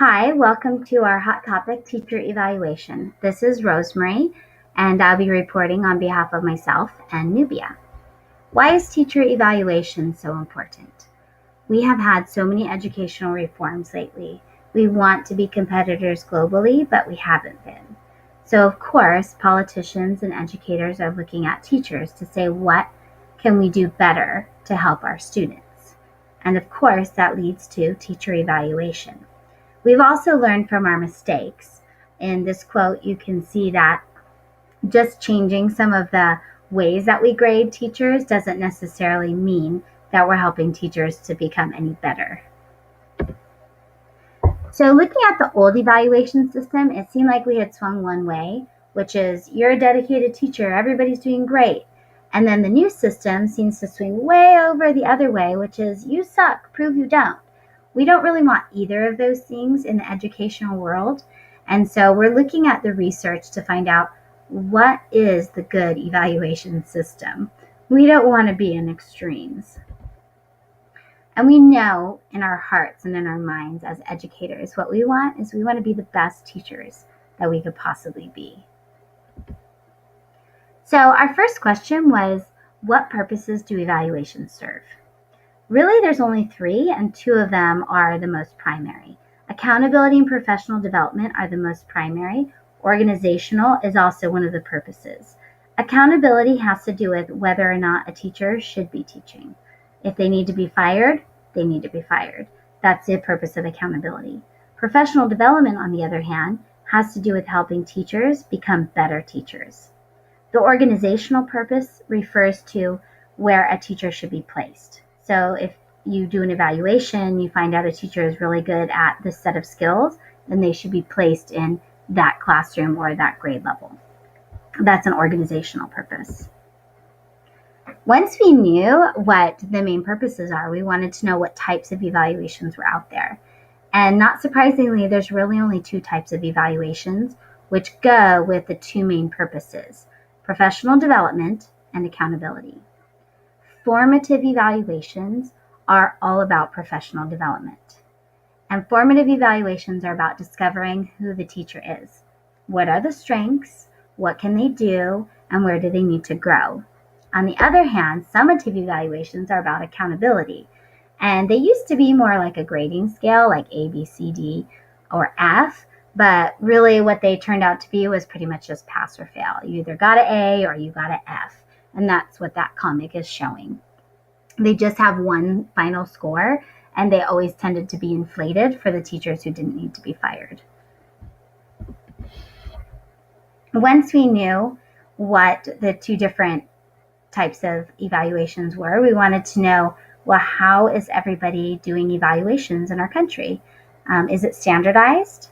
Hi, welcome to our Hot Topic Teacher Evaluation. This is Rosemarie, and I'll be reporting on behalf of myself and Nubia. Why is teacher evaluation so important? We have had so many educational reforms lately. We want to be competitors globally, but we haven't been. So, of course, politicians and educators are looking at teachers to say, what can we do better to help our students? And of course, that leads to teacher evaluation. We've also learned from our mistakes. In this quote, you can see that just changing some of the ways that we grade teachers doesn't necessarily mean that we're helping teachers to become any better. So, looking at the old evaluation system, it seemed like we had swung one way, which is you're a dedicated teacher, everybody's doing great. And then the new system seems to swing way over the other way, which is you suck, prove you don't. We don't really want either of those things in the educational world. And so we're looking at the research to find out what is the good evaluation system. We don't want to be in extremes. And we know in our hearts and in our minds as educators, what we want is we want to be the best teachers that we could possibly be. So our first question was, what purposes do evaluations serve? Really, there's only three, and two of them are the most primary. Accountability and professional development are the most primary. Organizational is also one of the purposes. Accountability has to do with whether or not a teacher should be teaching. If they need to be fired, they need to be fired. That's the purpose of accountability. Professional development, on the other hand, has to do with helping teachers become better teachers. The organizational purpose refers to where a teacher should be placed. So if you do an evaluation, you find out a teacher is really good at this set of skills, then they should be placed in that classroom or that grade level. That's an organizational purpose. Once we knew what the main purposes are, we wanted to know what types of evaluations were out there. And not surprisingly, there's really only two types of evaluations, which go with the two main purposes: professional development and accountability. Formative evaluations are all about professional development. And formative evaluations are about discovering who the teacher is. What are the strengths? What can they do? And where do they need to grow? On the other hand, summative evaluations are about accountability. And they used to be more like a grading scale, like A, B, C, D, or F. But really, what they turned out to be was pretty much just pass or fail. You either got an A or you got an F. And that's what that comic is showing. They just have one final score, and they always tended to be inflated for the teachers who didn't need to be fired. Once we knew what the two different types of evaluations were, we wanted to know, well, how is everybody doing evaluations in our country? Is it standardized?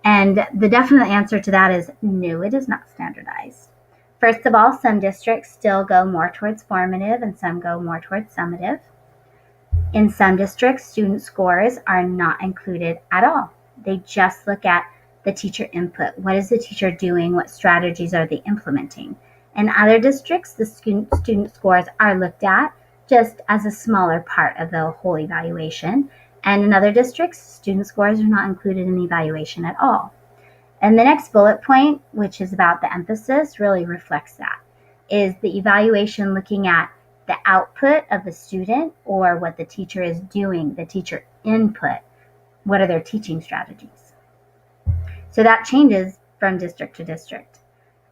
And the definite answer to that is no, it is not standardized. First of all, some districts still go more towards formative and some go more towards summative. In some districts, student scores are not included at all. They just look at the teacher input. What is the teacher doing? What strategies are they implementing? In other districts, the student scores are looked at just as a smaller part of the whole evaluation. And in other districts, student scores are not included in the evaluation at all. And the next bullet point, which is about the emphasis, really reflects that. Is the evaluation looking at the output of the student or what the teacher is doing, the teacher input? What are their teaching strategies? So that changes from district to district.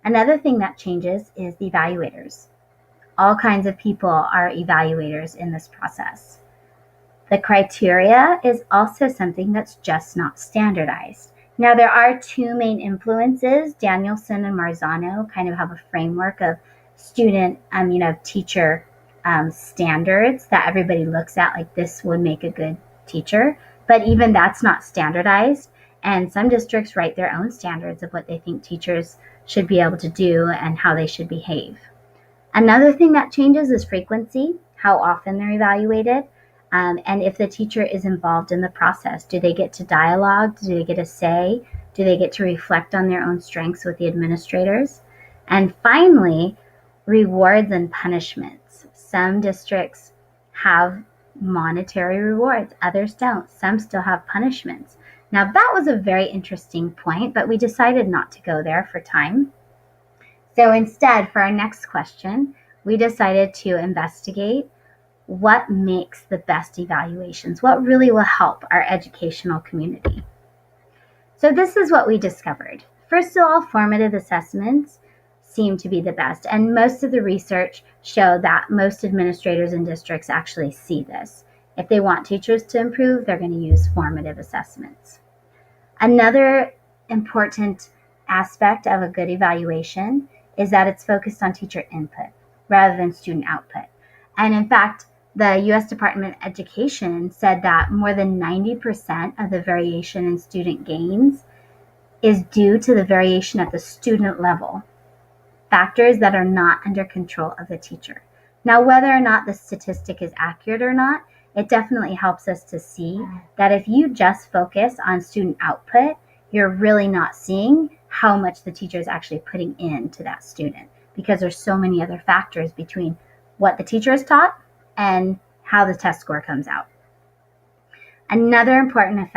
Another thing that changes is the evaluators. All kinds of people are evaluators in this process. The criteria is also something that's just not standardized. Now, there are two main influences. Danielson and Marzano kind of have a framework of student, teacher standards that everybody looks at, like this would make a good teacher. But even that's not standardized. And some districts write their own standards of what they think teachers should be able to do and how they should behave. Another thing that changes is frequency, how often they're evaluated. And if the teacher is involved in the process. Do they get to dialogue? Do they get a say? Do they get to reflect on their own strengths with the administrators? And finally, rewards and punishments. Some districts have monetary rewards, others don't. Some still have punishments. Now, that was a very interesting point, but we decided not to go there for time. So instead, for our next question, we decided to investigate what makes the best evaluations, what really will help our educational community. So this is what we discovered. First of all, formative assessments seem to be the best, and most of the research showed that most administrators and districts actually see this. If they want teachers to improve, they're going to use formative assessments. Another important aspect of a good evaluation is that it's focused on teacher input rather than student output. And in fact, the U.S. Department of Education said that more than 90% of the variation in student gains is due to the variation at the student level, factors that are not under control of the teacher. Now, whether or not the statistic is accurate or not, it definitely helps us to see that if you just focus on student output, you're really not seeing how much the teacher is actually putting into that student, because there's so many other factors between what the teacher is taught and how the test score comes out. Another important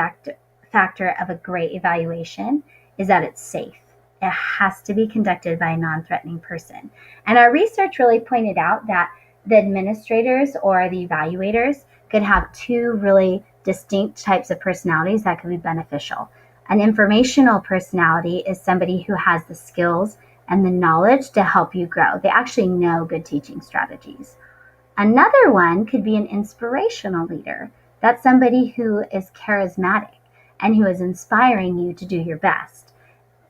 factor of a great evaluation is that it's safe. It has to be conducted by a non-threatening person. And our research really pointed out that the administrators or the evaluators could have two really distinct types of personalities that could be beneficial. An informational personality is somebody who has the skills and the knowledge to help you grow. They actually know good teaching strategies. Another one could be an inspirational leader. That's somebody who is charismatic and who is inspiring you to do your best.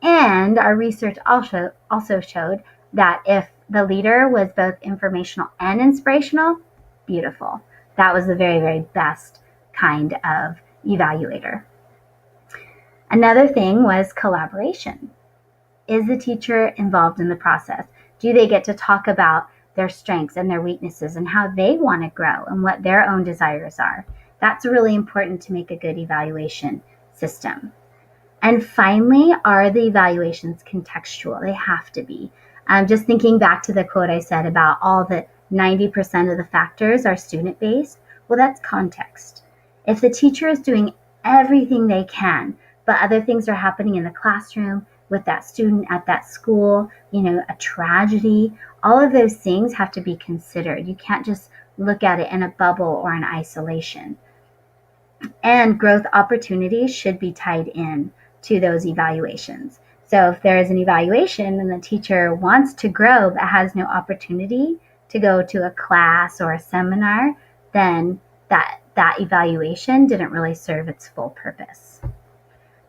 And our research also showed that if the leader was both informational and inspirational, beautiful. That was the very, very best kind of evaluator. Another thing was collaboration. Is the teacher involved in the process? Do they get to talk about their strengths and their weaknesses and how they want to grow and what their own desires are? That's really important to make a good evaluation system. And finally, are the evaluations contextual? They have to be. Just thinking back to the quote I said about all the 90% of the factors are student-based, well, that's context. If the teacher is doing everything they can, but other things are happening in the classroom with that student at that school, a tragedy, all of those things have to be considered. You can't just look at it in a bubble or in isolation. And growth opportunities should be tied in to those evaluations. So if there is an evaluation and the teacher wants to grow but has no opportunity to go to a class or a seminar, then that evaluation didn't really serve its full purpose.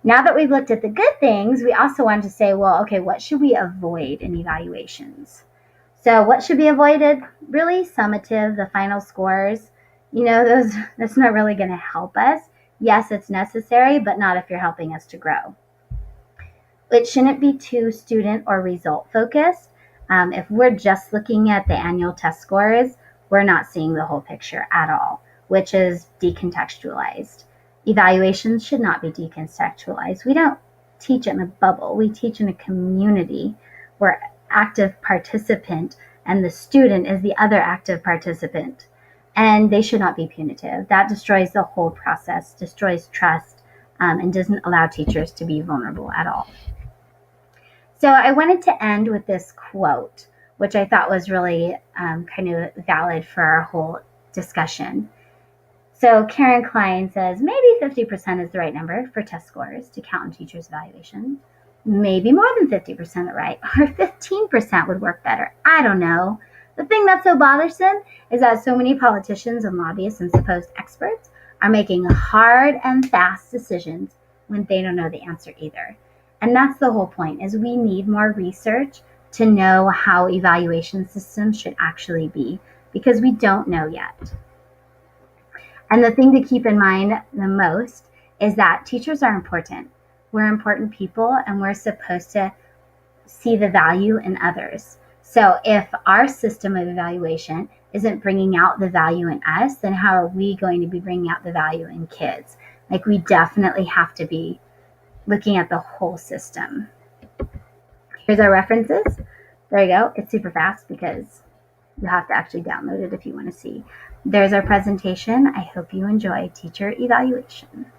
Now that we've looked at the good things, we also wanted to say, well, okay, what should we avoid in evaluations? So what should be avoided? Really, summative, the final scores, that's not really going to help us. Yes, it's necessary, but not if you're helping us to grow. It shouldn't be too student or result focused. If we're just looking at the annual test scores, we're not seeing the whole picture at all, which is decontextualized. Evaluations should not be decontextualized. We don't teach in a bubble. We teach in a community where active participant and the student is the other active participant. And they should not be punitive. That destroys the whole process, destroys trust, and doesn't allow teachers to be vulnerable at all. So I wanted to end with this quote, which I thought was really kind of valid for our whole discussion. So Karen Klein says, maybe 50% is the right number for test scores to count in teachers' evaluations. Maybe more than 50% are right, or 15% would work better. I don't know. The thing that's so bothersome is that so many politicians and lobbyists and supposed experts are making hard and fast decisions when they don't know the answer either. And that's the whole point, is we need more research to know how evaluation systems should actually be, because we don't know yet. And the thing to keep in mind the most is that teachers are important. We're important people, and we're supposed to see the value in others. So if our system of evaluation isn't bringing out the value in us, then how are we going to be bringing out the value in kids? Like, we definitely have to be looking at the whole system. Here's our references. There you go. It's super fast because you have to actually download it if you want to see. There's our presentation. I hope you enjoy teacher evaluation.